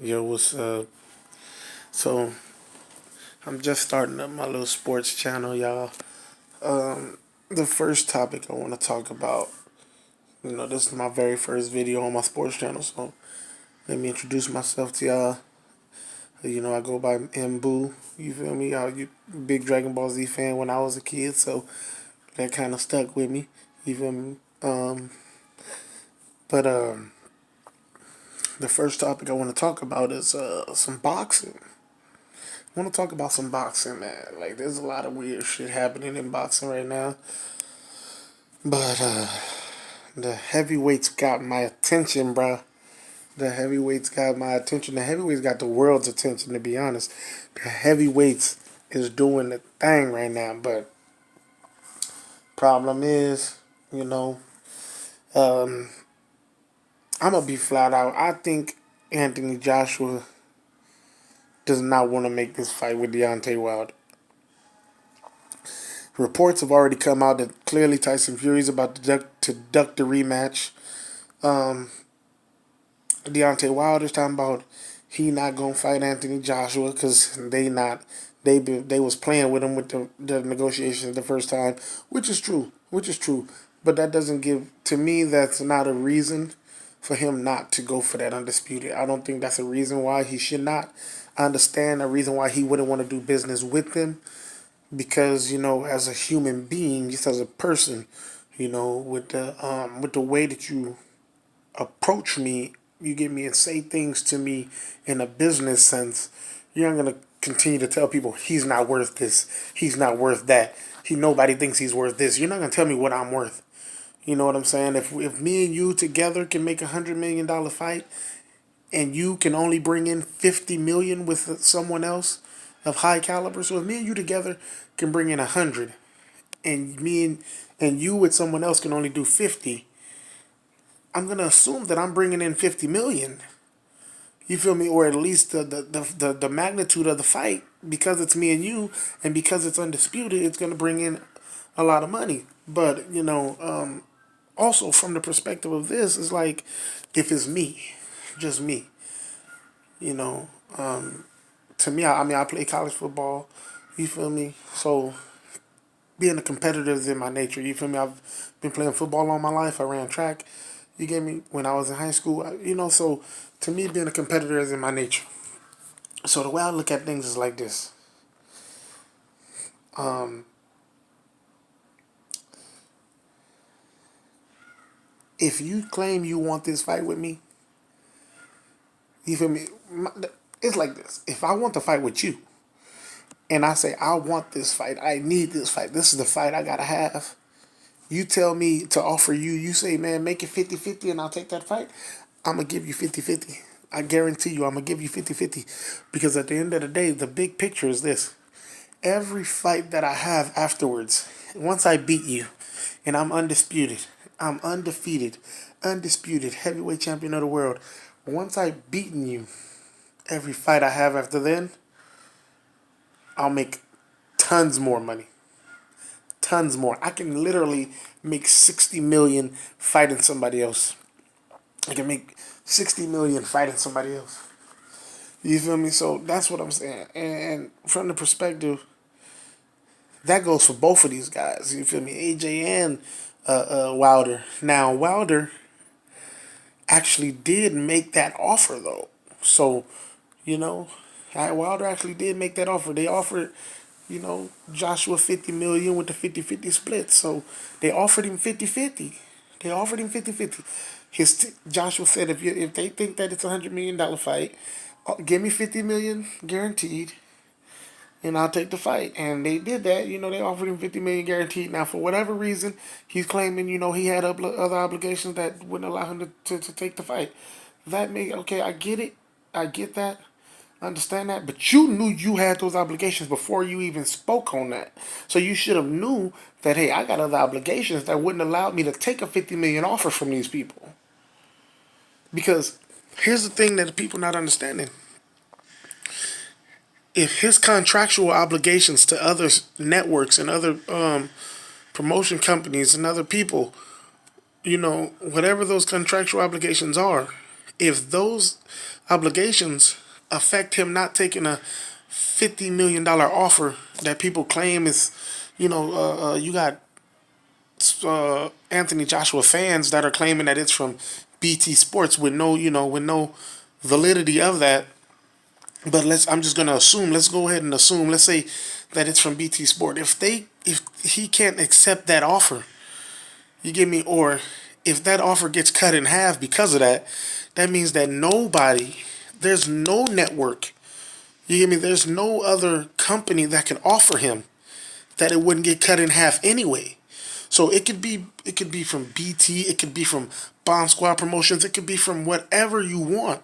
Yo, what's up? So, I'm just starting up my little sports channel, y'all. The first topic I want to talk about, this is my very first video on my sports channel, so let me introduce myself to y'all. I go by Mbu. You feel me? You big Dragon Ball Z fan when I was a kid, so that kind of stuck with me. You feel me? But the first topic I want to talk about is some boxing. I want to talk about some boxing, man. Like, there's a lot of weird shit happening in boxing right now. But the heavyweights got my attention, bro. The heavyweights got my attention. The heavyweights got the world's attention, to be honest. The heavyweights is doing the thing right now. But problem is, you know, um, I'm gonna be flat out. I think Anthony Joshua does not want to make this fight with Deontay Wilder. Reports have already come out that clearly Tyson Fury is about to duck the rematch. Um, Deontay Wilder's talking about he not gonna fight Anthony Joshua because they was playing with him with the negotiations the first time, which is true. But that doesn't give to me that's not a reason for him not to go for that undisputed. I don't think that's a reason why he should not. I understand a reason why he wouldn't want to do business with them because as a human being, just as a person, with the way that you approach me, you get me and say things to me in a business sense, you're not gonna continue to tell people he's not worth this, he's not worth that. Nobody thinks he's worth this. You're not gonna tell me what I'm worth. You know what I'm saying? If me and you together can make $100 million fight, and you can only bring in 50 million with someone else of high caliber, so if me and you together can bring in 100, and and you with someone else can only do 50, I'm gonna assume that I'm bringing in 50 million. You feel me? Or at least the magnitude of the fight, because it's me and you, and because it's undisputed, it's gonna bring in a lot of money. But also from the perspective of this, is like if it's me, just me, you know, to me, I mean, I play college football. You feel me? So being a competitor is in my nature. You feel me? I've been playing football all my life. I ran track. You get me? When I was in high school, so to me, being a competitor is in my nature. So the way I look at things is like this. Um, if you claim you want this fight with me, you feel me? It's like this. If I want to fight with you, and I say, I want this fight, I need this fight, this is the fight I gotta have. You tell me to offer you, you say, man, make it 50-50 and I'll take that fight. I'm going to give you 50-50. I guarantee you, I'm going to give you 50-50. Because at the end of the day, the big picture is this. Every fight that I have afterwards, once I beat you, and I'm undisputed, I'm undefeated, undisputed heavyweight champion of the world. Once I've beaten you, every fight I have after then, I'll make tons more money. Tons more. I can literally make 60 million fighting somebody else. I can make 60 million fighting somebody else. You feel me? So that's what I'm saying. And from the perspective, that goes for both of these guys. You feel me? AJ and Wilder. Now, Wilder actually did make that offer, though. So, you know, Wilder actually did make that offer. They offered, Joshua 50 million with the 50-50 split. So they offered him 50-50. They offered him 50-50. Joshua said, if they think that it's $100 million fight, give me 50 million guaranteed, and I'll take the fight. And they did that. They offered him 50 million guaranteed. Now, for whatever reason, he's claiming, he had other obligations that wouldn't allow him to take the fight. That may okay. I get it. I get that. I understand that. But you knew you had those obligations before you even spoke on that. So you should have knew that, hey, I got other obligations that wouldn't allow me to take a 50 million offer from these people. Because here's the thing that the people not understanding. If his contractual obligations to other networks and other promotion companies and other people, whatever those contractual obligations are, if obligations affect him not taking a $50 million offer that people claim is, you got Anthony Joshua fans that are claiming that it's from BT Sports with no, with no validity of that. But I'm just gonna assume. Let's go ahead and assume. Let's say that it's from BT Sport. If he can't accept that offer, you get me, or if that offer gets cut in half because of that, that means that there's no network. You get me? There's no other company that can offer him that it wouldn't get cut in half anyway. So it could be from BT, it could be from Bomb Squad Promotions, it could be from whatever you want.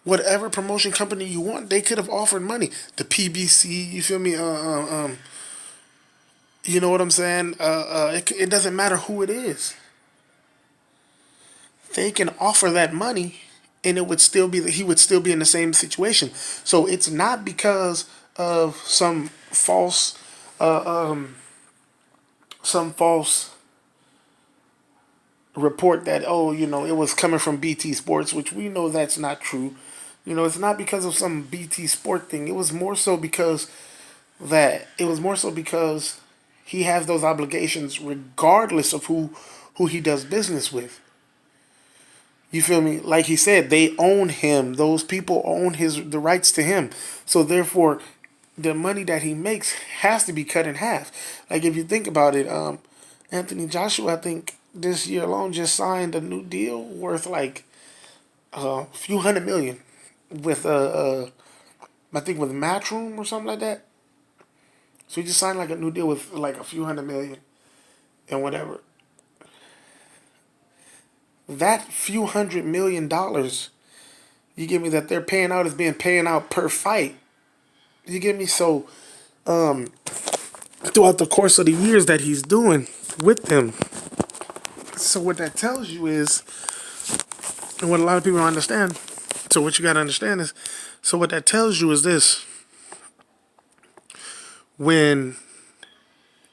Whatever promotion company you want, they could have offered money. The PBC, you feel me? You know what I'm saying? It doesn't matter who it is. They can offer that money, and it would still be that he would still be in the same situation. So it's not because of uh, um, some false report that it was coming from BT Sports, which we know that's not true. It's not because of some BT Sport thing. It was more so because he has those obligations regardless of who he does business with. You feel me? Like he said, they own him. Those people own the rights to him. So therefore, the money that he makes has to be cut in half. Like if you think about it, Anthony Joshua, I think this year alone just signed a new deal worth like a few hundred million with I think with Matchroom or something like that. So he just signed like a new deal with like a few hundred million and whatever. That few $100 million, you get me, that they're paying out is being paying out per fight. You get me? So throughout the course of the years that he's doing with them. So what that tells you is, and what a lot of people don't understand. So what you gotta understand is, so what that tells you is this: when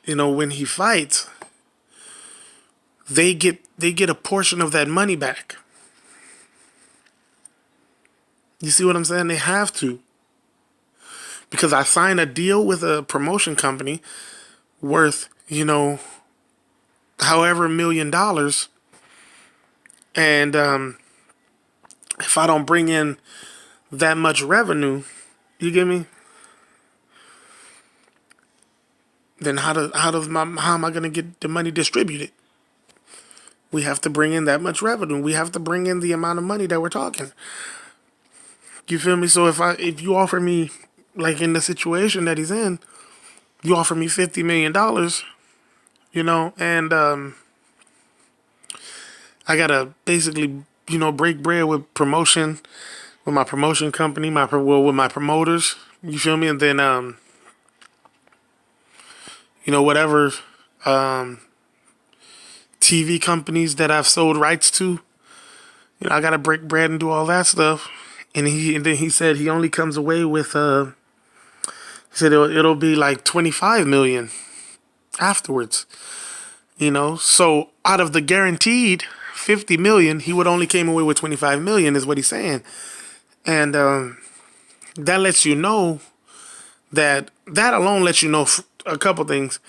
when he fights, they get a portion of that money back. You see what I'm saying? They have to, because I signed a deal with a promotion company worth however $1 million, and if I don't bring in that much revenue, you get me? Then how am I gonna get the money distributed? We have to bring in that much revenue. We have to bring in the amount of money that we're talking. You feel me? So if you offer me, like in the situation that he's in, you offer me $50 million, and I gotta basically break bread with promotion, with my promotion company, with my promoters. You feel me? And then whatever TV companies that I've sold rights to, I gotta break bread and do all that stuff. And then he said he only comes away with he said it'll be like 25 million afterwards. So out of the guaranteed 50 million, he would only came away with 25 million, is what he's saying. And that lets you know that alone lets you know a couple things.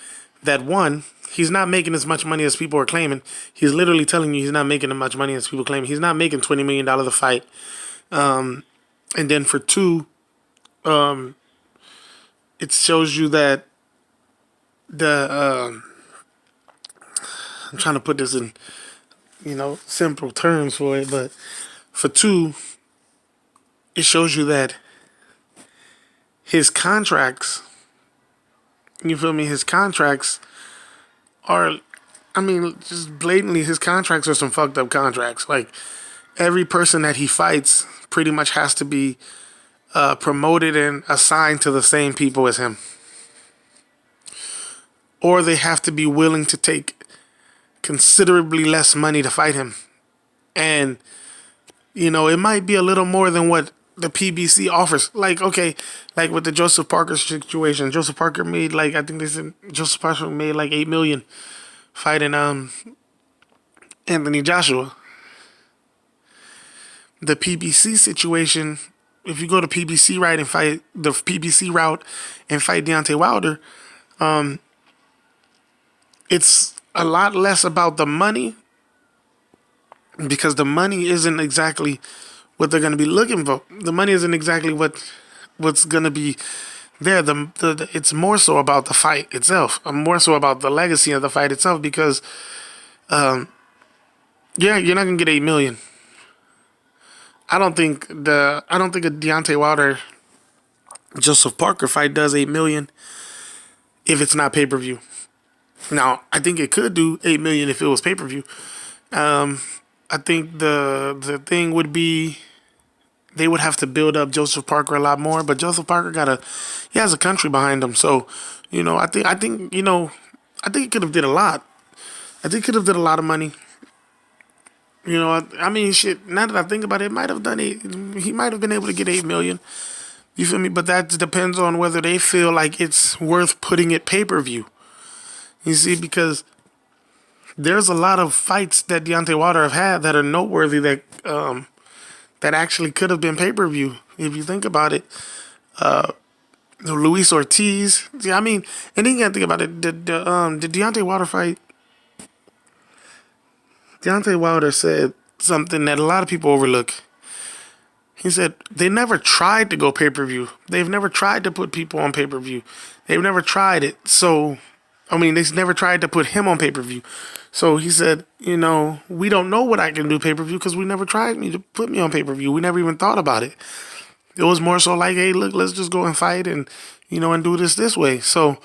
That one, he's not making as much money as people are claiming. He's literally telling you he's not making as much money as people claim. He's not making $20 million a fight. And then for two, it shows you that I'm trying to put this in simple terms for it, but for two, it shows you that his contracts, you feel me? His contracts are, just blatantly, his contracts are some fucked up contracts. Like, every person that he fights pretty much has to be promoted and assigned to the same people as him. Or they have to be willing to take considerably less money to fight him. And, it might be a little more than what the PBC offers. Like, okay, like with the Joseph Parker situation, Joseph Parker made like, I think they said Joseph Parker made like $8 million fighting Anthony Joshua. the PBC situation, if you go to PBC right and fight the PBC route and fight Deontay Wilder, it's a lot less about the money because the money isn't exactly what they're going to be looking for. The money isn't exactly what's going to be there. It's more so about the fight itself. More so about the legacy of the fight itself because, yeah, you're not going to get 8 million. I don't think a Deontay Wilder Joseph Parker fight does 8 million if it's not pay per view. Now I think it could do 8 million if it was pay per view. I think the thing would be they would have to build up Joseph Parker a lot more, but Joseph Parker he has a country behind him, so I think it could have did a lot. I think it could have did a lot of money. I mean, shit. Now that I think about it, might have done eight. He might have been able to get 8 million. You feel me? But that depends on whether they feel like it's worth putting it pay per view. You see, because there's a lot of fights that Deontay Wilder have had that are noteworthy that actually could have been pay per view. If you think about it, Luis Ortiz. See, I mean, and then you got to think about it. The Deontay Wilder fight. Deontay Wilder said something that a lot of people overlook. He said they never tried to go pay per view. They've never tried to put people on pay per view. They've never tried it. So, I mean, they've never tried to put him on pay per view. So he said, we don't know what I can do pay per view because we never tried me to put me on pay per view. We never even thought about it. It was more so like, hey, look, let's just go and fight and and do this way. So,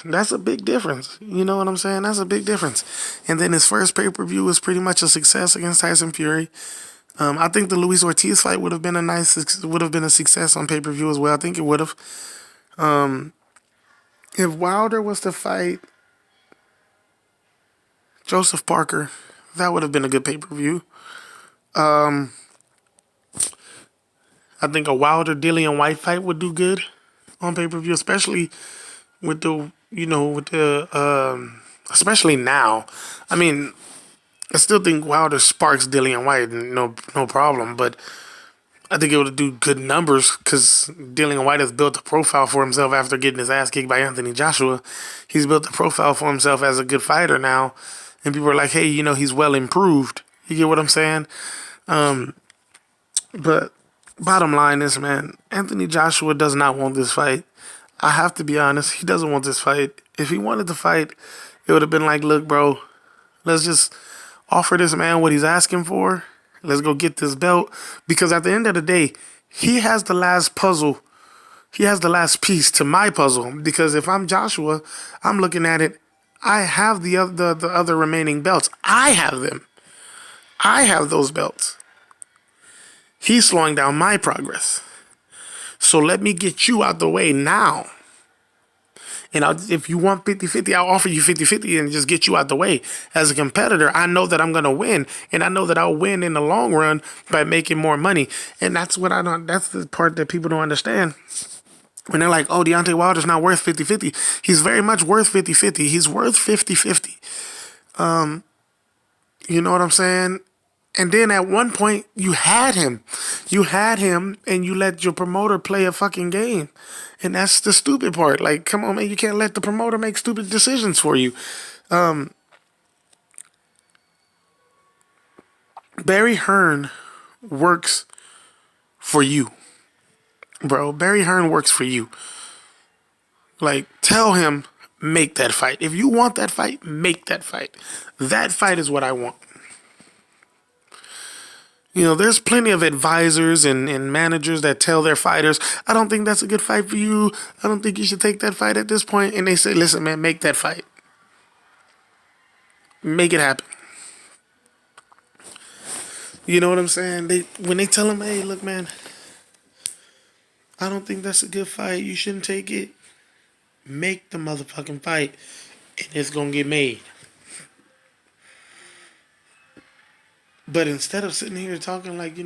that's a big difference. You know what I'm saying? That's a big difference. And then his first pay per view was pretty much a success against Tyson Fury. I think the Luis Ortiz fight would have been a success on pay per view as well. I think it would have. If Wilder was to fight Joseph Parker, that would have been a good pay per view. I think a Wilder Dillian White fight would do good on pay per view, especially with especially now. I mean, I still think Wilder sparks Dillian White, no problem. But I think it would do good numbers because Dillian White has built a profile for himself after getting his ass kicked by Anthony Joshua. He's built a profile for himself as a good fighter now, and people are like, hey, he's well improved. You get what I'm saying? But bottom line is, man, Anthony Joshua does not want this fight. I have to be honest, he doesn't want this fight. If he wanted to fight, it would have been like, look, bro, let's just offer this man what he's asking for. Let's go get this belt. Because at the end of the day, he has the last puzzle. He has the last piece to my puzzle. Because if I'm Joshua, I'm looking at it. I have the other remaining belts. I have them. I have those belts. He's slowing down my progress. So let me get you out the way now. And if you want 50-50, I'll offer you 50-50 and just get you out the way. As a competitor, I know that I'm going to win. And I know that I'll win in the long run by making more money. And that's that's the part that people don't understand. When they're like, oh, Deontay Wilder's not worth 50-50. He's very much worth 50-50. He's worth 50-50. You know what I'm saying? And then at one point, you had him. You had him, and you let your promoter play a fucking game. And that's the stupid part. Like, come on, man. You can't let the promoter make stupid decisions for you. Barry Hearn works for you. Bro, Barry Hearn works for you. Like, tell him, make that fight. If you want that fight, make that fight. That fight is what I want. There's plenty of advisors and managers that tell their fighters, I don't think that's a good fight for you. I don't think you should take that fight at this point. And they say, listen, man, make that fight. Make it happen. You know what I'm saying? When they tell them, hey, look, man, I don't think that's a good fight. You shouldn't take it. Make the motherfucking fight. And it's going to get made. But instead of sitting here talking like,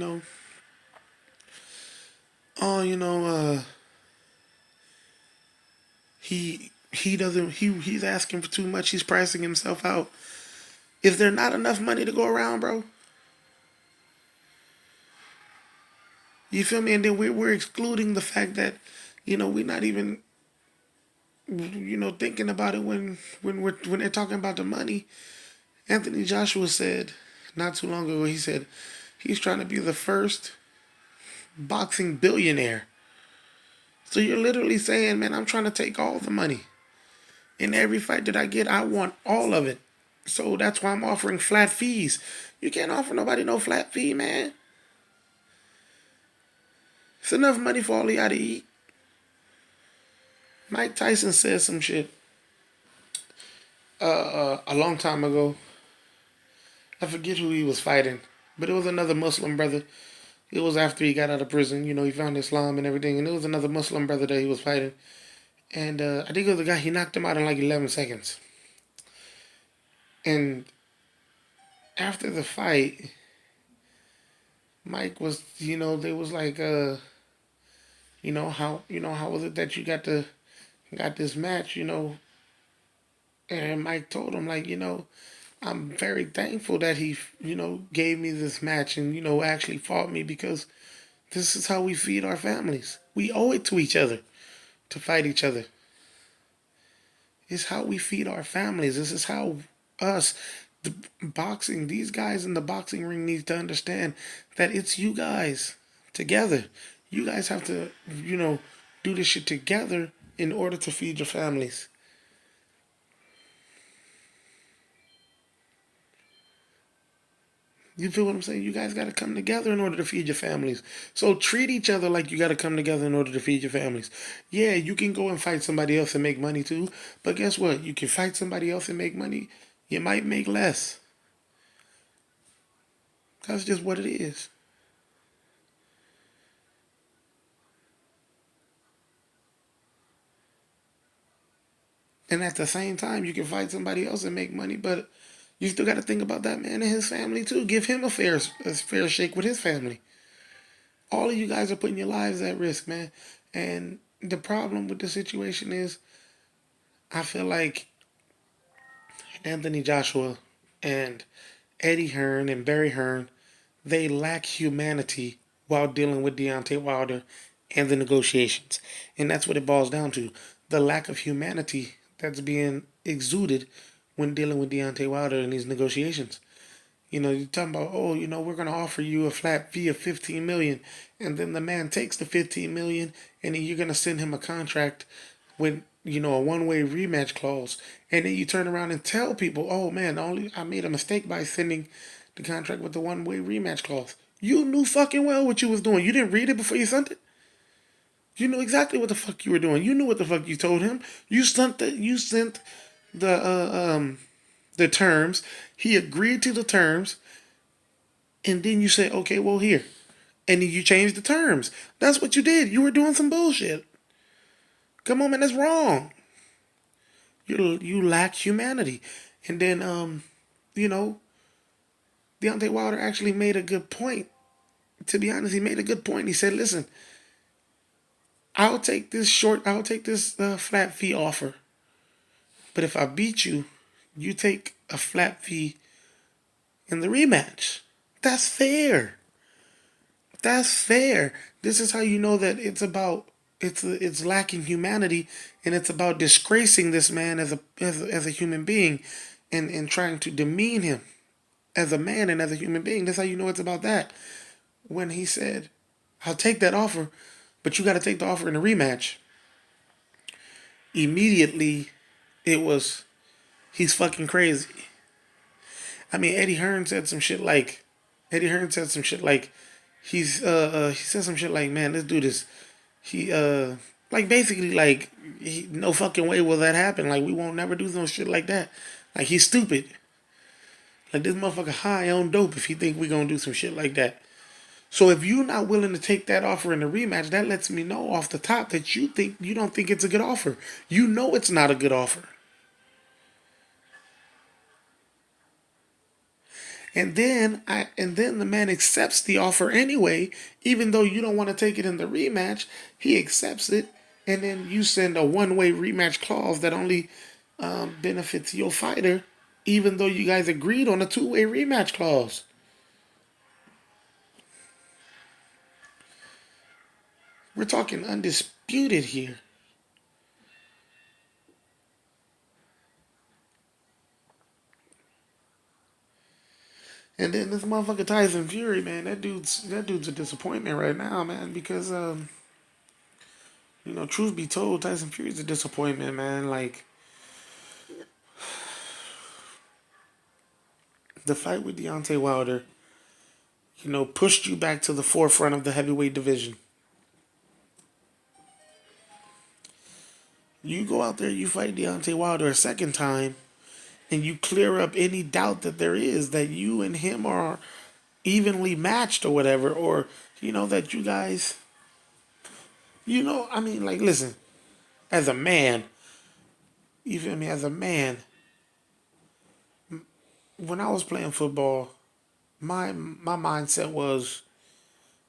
he's asking for too much, he's pricing himself out. Is there not enough money to go around, bro? You feel me? And then we're excluding the fact that, we're not even, thinking about it when they're talking about the money. Anthony Joshua said not too long ago, he said he's trying to be the first boxing billionaire. So you're literally saying, man, I'm trying to take all the money. In every fight that I get, I want all of it. So that's why I'm offering flat fees. You can't offer nobody no flat fee, man. It's enough money for all y'all to eat. Mike Tyson said some shit a long time ago. I forget who he was fighting, but it was another Muslim brother. It was after he got out of prison. He found Islam and everything, and it was another Muslim brother that he was fighting. And I think it was the guy, he knocked him out in like 11 seconds. And after the fight, Mike was, they was like, how was it that you got this match, And Mike told him, like, I'm very thankful that he, gave me this match and, actually fought me, because this is how we feed our families. We owe it to each other to fight each other. It's how we feed our families. This is how us, the boxing, these guys in the boxing ring need to understand that it's you guys together. You guys have to, do this shit together in order to feed your families. You feel what I'm saying? You guys got to come together in order to feed your families. So treat each other like you got to come together in order to feed your families. Yeah, you can go and fight somebody else and make money too. But guess what? You can fight somebody else and make money. You might make less. That's just what it is. And at the same time, you can fight somebody else and make money. But you still got to think about that man and his family too. Give him a fair shake with his family. All of you guys are putting your lives at risk, man. And the problem with the situation is, I feel like Anthony Joshua and Eddie Hearn and Barry Hearn, they lack humanity while dealing with Deontay Wilder and the negotiations. And that's what it boils down to. The lack of humanity that's being exuded when dealing with Deontay Wilder in these negotiations. You're talking about, oh, we're gonna offer you a flat fee of 15 million, and then the man takes the 15 million, and then you're gonna send him a contract with, a one-way rematch clause, and then you turn around and tell people, oh man, only I made a mistake by sending the contract with the one-way rematch clause. You knew fucking well what you was doing. You didn't read it before you sent it. You knew exactly what the fuck you were doing. You knew what the fuck you told him. You sent the terms. He agreed to the terms, and then you say, okay, well, here. And then you changed the terms. That's what you did. You were doing some bullshit. Come on, man, that's wrong. You lack humanity. And then, you know, Deontay Wilder actually made a good point. To be honest, he made a good point. He said, listen, I'll take this flat fee offer. But if I beat you, you take a flat fee in the rematch. That's fair. That's fair. This is how you know that it's lacking humanity, and it's about disgracing this man as a human being, and trying to demean him as a man and as a human being. That's how you know it's about that. When he said, "I'll take that offer, but you got to take the offer in a rematch." Immediately, it was, he's fucking crazy. I mean, Eddie Hearn said some shit like, he said some shit like, man, let's do this. He like basically like, no fucking way will that happen. Like, we won't never do no shit like that. Like, he's stupid. Like, this motherfucker high on dope if he think we gonna do some shit like that. So if you're not willing to take that offer in the rematch, that lets me know off the top that you don't think it's a good offer. You know it's not a good offer. And then the man accepts the offer anyway, even though you don't want to take it in the rematch. He accepts it, and then you send a one-way rematch clause that only benefits your fighter. even though you guys agreed on a two-way rematch clause. We're talking undisputed here. And then this motherfucker Tyson Fury, man, that dude's a disappointment right now, man, because truth be told, Tyson Fury's a disappointment, man. Like the fight with Deontay Wilder, pushed you back to the forefront of the heavyweight division. You go out there, you fight Deontay Wilder a second time, and you clear up any doubt that there is that you and him are evenly matched or whatever, or that you guys, I mean, like, listen, as a man, you feel me? As a man, when I was playing football, my mindset was,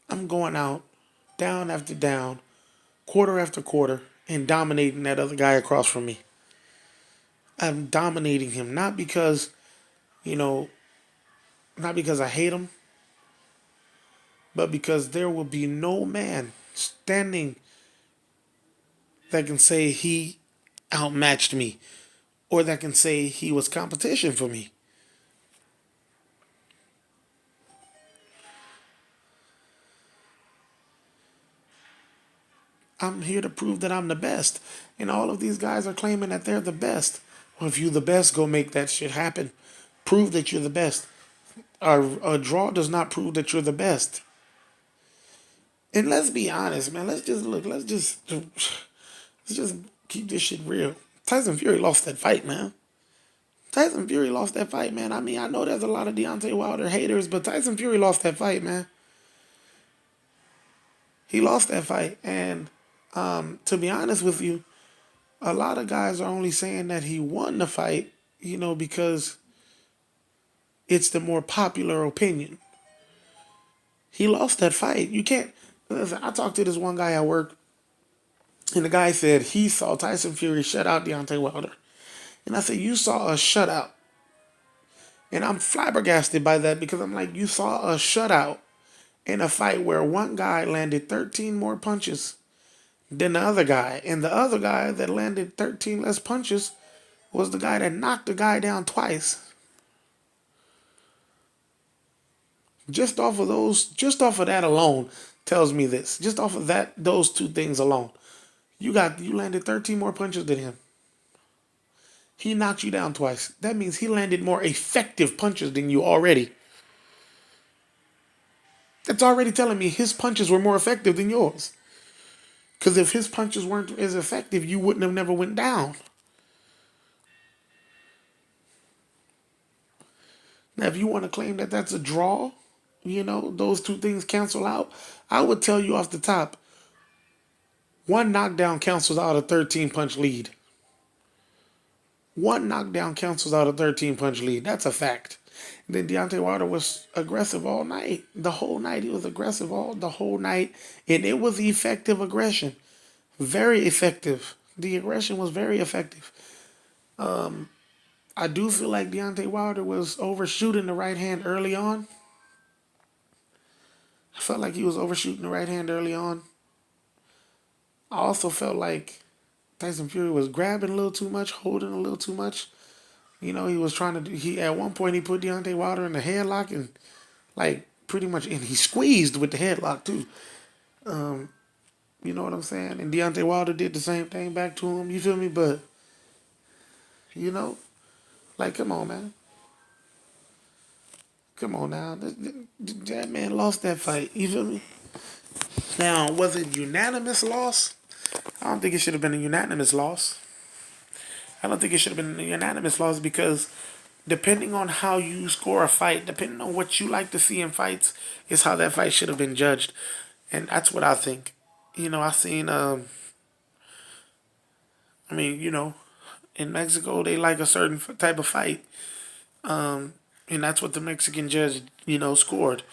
I'm going out, down after down, quarter after quarter, and dominating that other guy across from me. I'm dominating him, you know, not because I hate him, but because there will be no man standing that can say he outmatched me or that can say he was competition for me. I'm here to prove that I'm the best. And all of these guys are claiming that they're the best. Well, if you're the best, go make that shit happen. Prove that you're the best. A draw does not prove that you're the best. And let's be honest, man. Let's just keep this shit real. Tyson Fury lost that fight, man. Tyson Fury lost that fight, man. I mean, I know there's a lot of Deontay Wilder haters, but Tyson Fury lost that fight, man. He lost that fight. And to be honest with you, a lot of guys are only saying that he won the fight, because it's the more popular opinion. He lost that fight. You can't. Listen, I talked to this one guy at work, and the guy said he saw Tyson Fury shut out Deontay Wilder. And I said, you saw a shutout. And I'm flabbergasted by that because I'm like, you saw a shutout in a fight where one guy landed 13 more punches than the other guy. And the other guy that landed 13 less punches was the guy that knocked the guy down twice. Just off of that alone tells me this. Just off of those two things alone. You landed 13 more punches than him. He knocked you down twice. That means he landed more effective punches than you already. That's already telling me his punches were more effective than yours. Because if his punches weren't as effective, you wouldn't have never went down. Now, if you want to claim that that's a draw, those two things cancel out, I would tell you off the top, one knockdown cancels out a 13 punch lead. One knockdown cancels out a 13 punch lead. That's a fact. And then Deontay Wilder was aggressive all night. The whole night he was aggressive the whole night. And it was effective aggression. Very effective. The aggression was very effective. I do feel like Deontay Wilder was overshooting the right hand early on. I felt like he was overshooting the right hand early on. I also felt like Tyson Fury was grabbing a little too much, holding a little too much. He was trying to do, at one point he put Deontay Wilder in the headlock and like pretty much, and he squeezed with the headlock too. You know what I'm saying? And Deontay Wilder did the same thing back to him. You feel me? But, you know, like, come on, man. Come on now. That man lost that fight. You feel me? Now, was it unanimous loss? I don't think it should have been a unanimous loss. I don't think it should have been a unanimous loss because depending on how you score a fight, depending on what you like to see in fights, is how that fight should have been judged. And that's what I think. I seen, in Mexico, they like a certain type of fight. And that's what the Mexican judge, scored.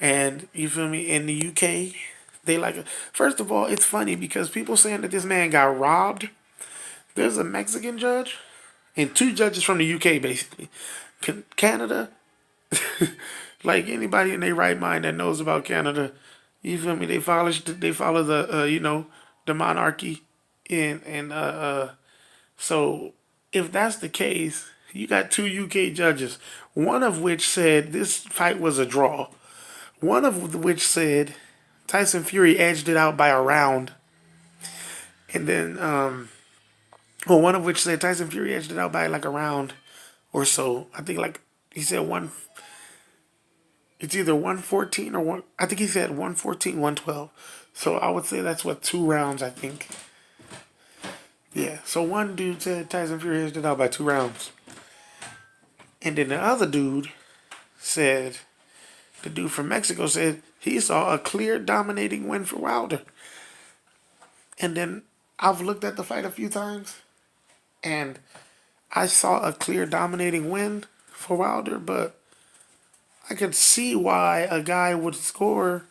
And you feel me? In the UK, they like it. First of all, it's funny because people saying that this man got robbed. There's a Mexican judge and two judges from the UK, basically. Canada, like anybody in their right mind that knows about Canada, you feel me? They follow the the monarchy, and so if that's the case, you got two UK judges, one of which said this fight was a draw, one of which said Tyson Fury edged it out by a round, and then well, one of which said Tyson Fury edged it out by like a round or so. I think like he said one. It's either 114 or one. I think he said 114, 112. So I would say that's what 2 rounds. I think. Yeah. So one dude said Tyson Fury edged it out by 2 rounds, and then the other dude said, the dude from Mexico said he saw a clear dominating win for Wilder. And then I've looked at the fight a few times, and I saw a clear dominating win for Wilder, but I could see why a guy would score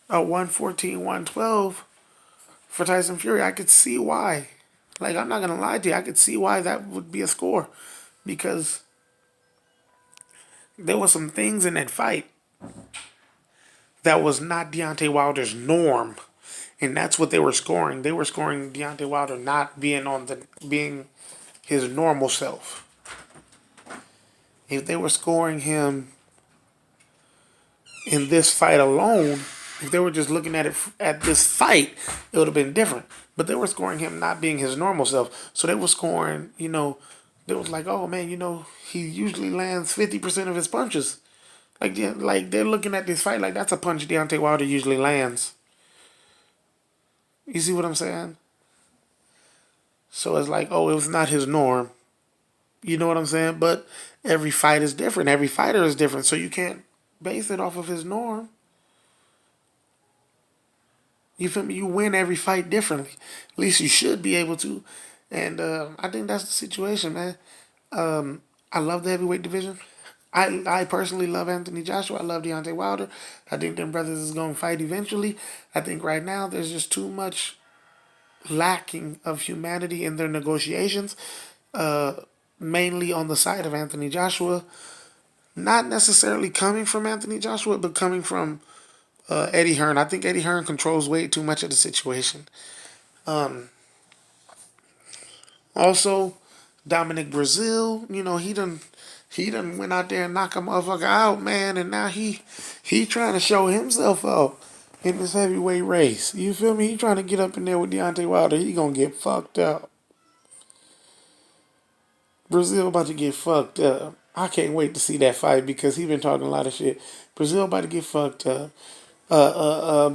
a 114, 112 for Tyson Fury. I could see why. Like, I'm not going to lie to you. I could see why that would be a score. Because there were some things in that fight that was not Deontay Wilder's norm. And that's what they were scoring. They were scoring Deontay Wilder not being his normal self. If they were scoring him in this fight alone, if they were just looking at it at this fight, it would have been different. But they were scoring him not being his normal self. So they were scoring, they was like, oh man, he usually lands 50% of his punches. Like, yeah, like they're looking at this fight like that's a punch Deontay Wilder usually lands. You see what I'm saying? So it's like, oh, it was not his norm. You know what I'm saying? But every fight is different. Every fighter is different. So you can't base it off of his norm. You feel me? You win every fight differently. At least you should be able to. And I think that's the situation, man. I love the heavyweight division. I personally love Anthony Joshua. I love Deontay Wilder. I think them brothers is going to fight eventually. I think right now there's just too much lacking of humanity in their negotiations, mainly on the side of Anthony Joshua. Not necessarily coming from Anthony Joshua, but coming from Eddie Hearn. I think Eddie Hearn controls way too much of the situation. Also, Dominic Brazil, he done went out there and knocked a motherfucker out, man, and now he trying to show himself out in this heavyweight race. You feel me? He trying to get up in there with Deontay Wilder. He gonna get fucked up. Brazil about to get fucked up. I can't wait to see that fight because he been talking a lot of shit. Brazil about to get fucked up.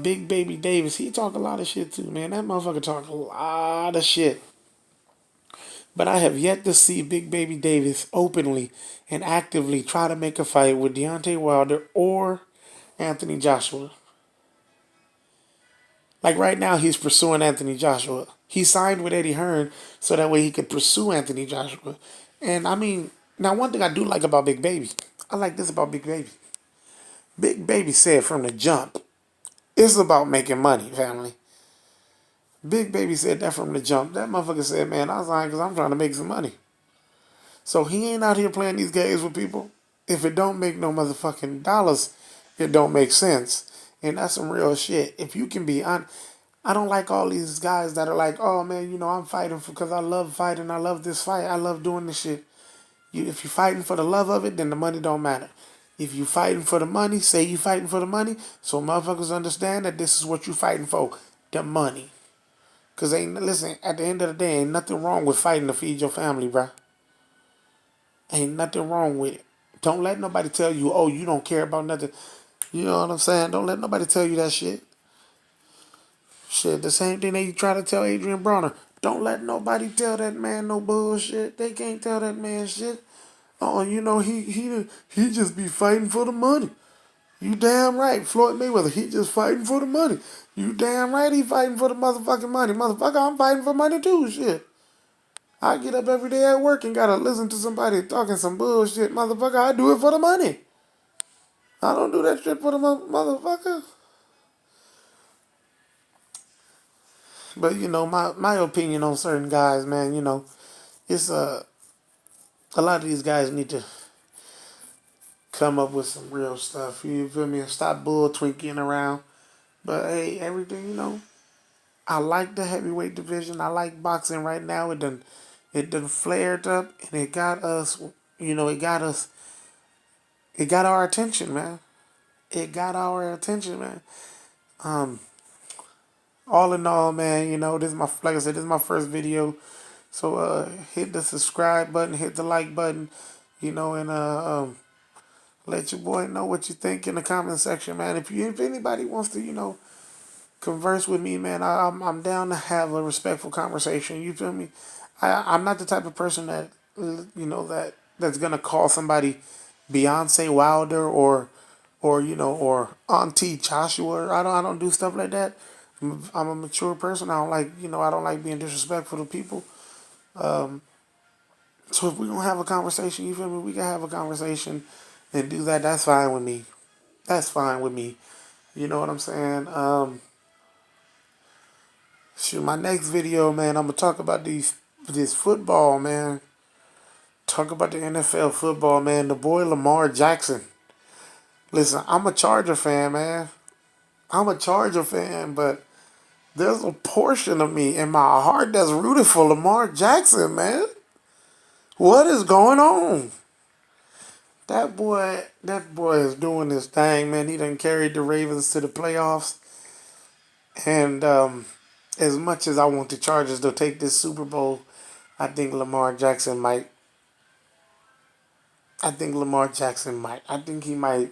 Big Baby Davis, he talk a lot of shit too, man. That motherfucker talk a lot of shit. But I have yet to see Big Baby Davis openly and actively try to make a fight with Deontay Wilder or Anthony Joshua. Like right now, he's pursuing Anthony Joshua. He signed with Eddie Hearn so that way he could pursue Anthony Joshua. And I mean, now one thing I do like about Big Baby, I like this about Big Baby. Big Baby said from the jump, it's about making money, family. Big Baby said that from the jump. That motherfucker said, man, I signed because I'm trying to make some money. So he ain't out here playing these games with people. If it don't make no motherfucking dollars, it don't make sense. And that's some real shit. If you can be on, I don't like all these guys that are like, oh man, I'm fighting because I love fighting. I love this fight. I love doing this shit. If you're fighting for the love of it, then the money don't matter. If you fighting for the money, say you fighting for the money, so motherfuckers understand that this is what you fighting for, the money. Cause listen, at the end of the day, ain't nothing wrong with fighting to feed your family, bruh. Ain't nothing wrong with it. Don't let nobody tell you, oh, you don't care about nothing. You know what I'm saying? Don't let nobody tell you that shit. Shit, the same thing they try to tell Adrian Bronner. Don't let nobody tell that man no bullshit. They can't tell that man shit. Oh, he just be fighting for the money. You damn right. Floyd Mayweather, he just fighting for the money. You damn right he fighting for the motherfucking money. Motherfucker, I'm fighting for money too, shit. I get up every day at work and gotta listen to somebody talking some bullshit. Motherfucker, I do it for the money. I don't do that shit for the motherfucker. But, my opinion on certain guys, man, it's a lot of these guys need to come up with some real stuff. You feel me? And stop bull twinking around. But hey, everything, I like the heavyweight division. I like boxing right now. It done flared up, and it got us. It got our attention, man. It got our attention, man. Um, all in all, man, this is my like I said, this is my first video. So hit the subscribe button, hit the like button, and let your boy know what you think in the comment section, man. If anybody wants to, converse with me, man, I'm down to have a respectful conversation. You feel me? I'm not the type of person that that's gonna call somebody Beyonce Wilder or Auntie Joshua. I don't do stuff like that. I'm a mature person. I don't like being disrespectful to people. So if we're gonna have a conversation, you feel me? We can have a conversation and do that. That's fine with me. That's fine with me. You know what I'm saying? Shoot, my next video, man, I'm gonna talk about this football, man. Talk about the NFL football, man. The boy Lamar Jackson. Listen, I'm a Charger fan, man. I'm a Charger fan, but there's a portion of me in my heart that's rooted for Lamar Jackson, man. What is going on? That boy is doing his thing, man. He done carried the Ravens to the playoffs, and as much as I want the Chargers to take this Super Bowl, I think Lamar Jackson might. I think Lamar Jackson might. I think he might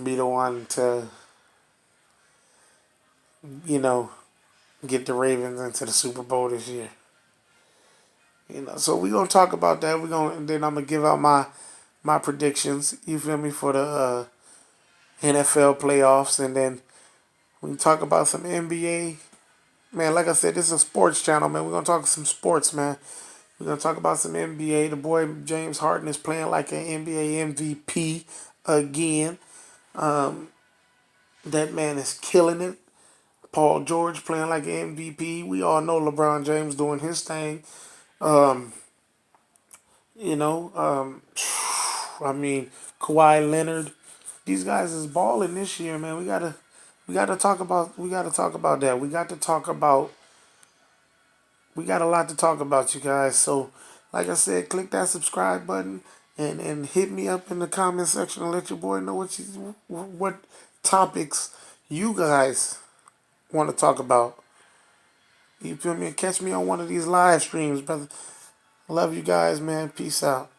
be the one to, you know, get the Ravens into the Super Bowl this year. So we gonna talk about that. And then I'm gonna give out my predictions. You feel me for the NFL playoffs, and then we can talk about some NBA. Man, like I said, this is a sports channel, man. We're gonna talk some sports, man. We're gonna talk about some NBA. The boy James Harden is playing like an NBA MVP again. That man is killing it. Paul George playing like an MVP. We all know LeBron James doing his thing. Um, you know, um, I mean, Kawhi Leonard. These guys is balling this year, man. We gotta talk about that. We got a lot to talk about, you guys. So, like I said, click that subscribe button and hit me up in the comment section and let your boy know what topics you guys want to talk about. You feel me? Catch me on one of these live streams, brother. Love you guys, man. Peace out.